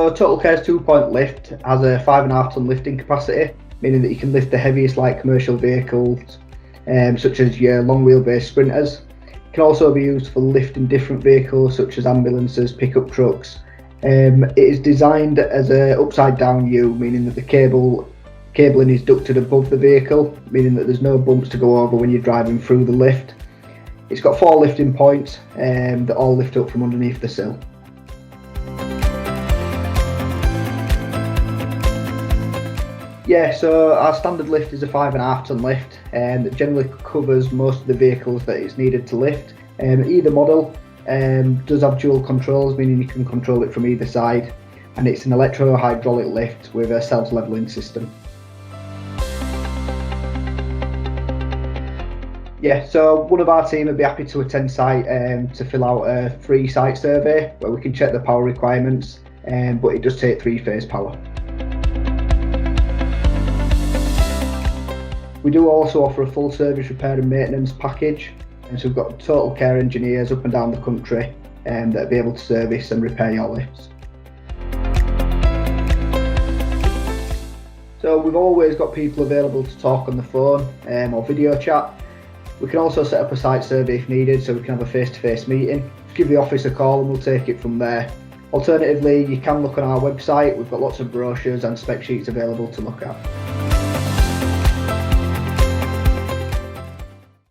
So Totalkare's 2-point lift has a 5.5 tonne lifting capacity, meaning that you can lift the heaviest light commercial vehicles, such as your long wheelbase sprinters. It can also be used for lifting different vehicles such as ambulances, pickup trucks. It is designed as a upside down U, meaning that the cabling is ducted above the vehicle, meaning that there's no bumps to go over when you're driving through the lift. It's got 4 lifting points that all lift up from underneath the sill. Yeah, so our standard lift is a 5.5 tonne lift that generally covers most of the vehicles that it's needed to lift. Either model does have dual controls, meaning you can control it from either side, and it's an electro-hydraulic lift with a self-levelling system. Yeah, so one of our team would be happy to attend site to fill out a free site survey where we can check the power requirements, but it does take 3-phase power. We do also offer a full service repair and maintenance package, and so we've got Totalkare engineers up and down the country that'll be able to service and repair your lifts. So we've always got people available to talk on the phone or video chat. We can also set up a site survey if needed, so we can have a face-to-face meeting. Just give the office a call and we'll take it from there. Alternatively, you can look on our website. We've got lots of brochures and spec sheets available to look at.